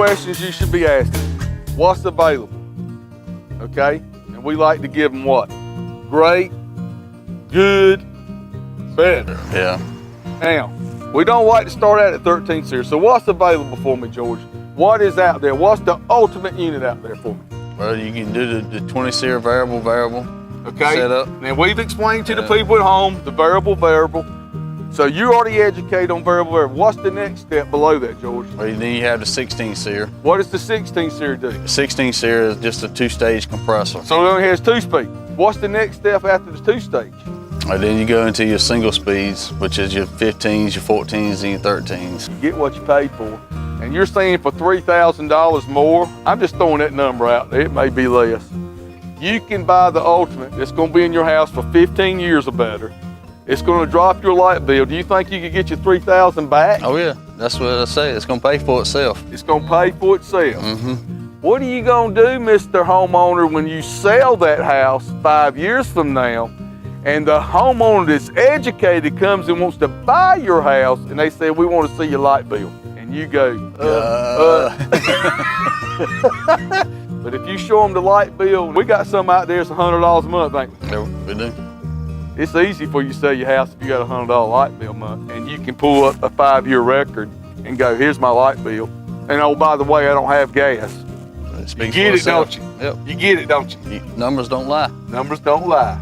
questions you should be asking. What's available? Okay? And we like to give them what? Great, good, better. Yeah. Now, we don't like to start out at 13 SEER. So what's available for me, George? What is out there? What's the ultimate unit out there for me? Well, you can do the 20 SEER variable Okay. setup. Now we've explained to the people at home the variable. So you already educated on variable. What's the next step below that, George? Well, then you have the 16 SEER. What does the 16 SEER do? The 16 SEER is just a 2-stage compressor. So it only has 2-speed. What's the next step after the 2-stage? And then you go into your single speeds, which is your 15s, your 14s, and your 13s. You get what you paid for. And you're saying for $3,000 more, I'm just throwing that number out there, it may be less. You can buy the ultimate that's gonna be in your house for 15 years or better. It's gonna drop your light bill. Do you think you could get your $3,000 back? Oh yeah, that's what I say. It's gonna pay for itself. It's gonna pay for itself. Mm-hmm. What are you gonna do, Mr. Homeowner, when you sell that house 5 years from now, and the homeowner that's educated comes and wants to buy your house, and they say, we wanna see your light bill? And you go, But if you show them the light bill, we got some out there that's $100 a month, ain't we? Yeah, we do. It's easy for you to sell your house if you got a $100 light bill a month, and you can pull up a 5-year record and go, here's my light bill. And oh, by the way, I don't have gas. It You speaks get for it, don't itself. you? Yep. You get it, don't you? Numbers don't lie. Numbers don't lie.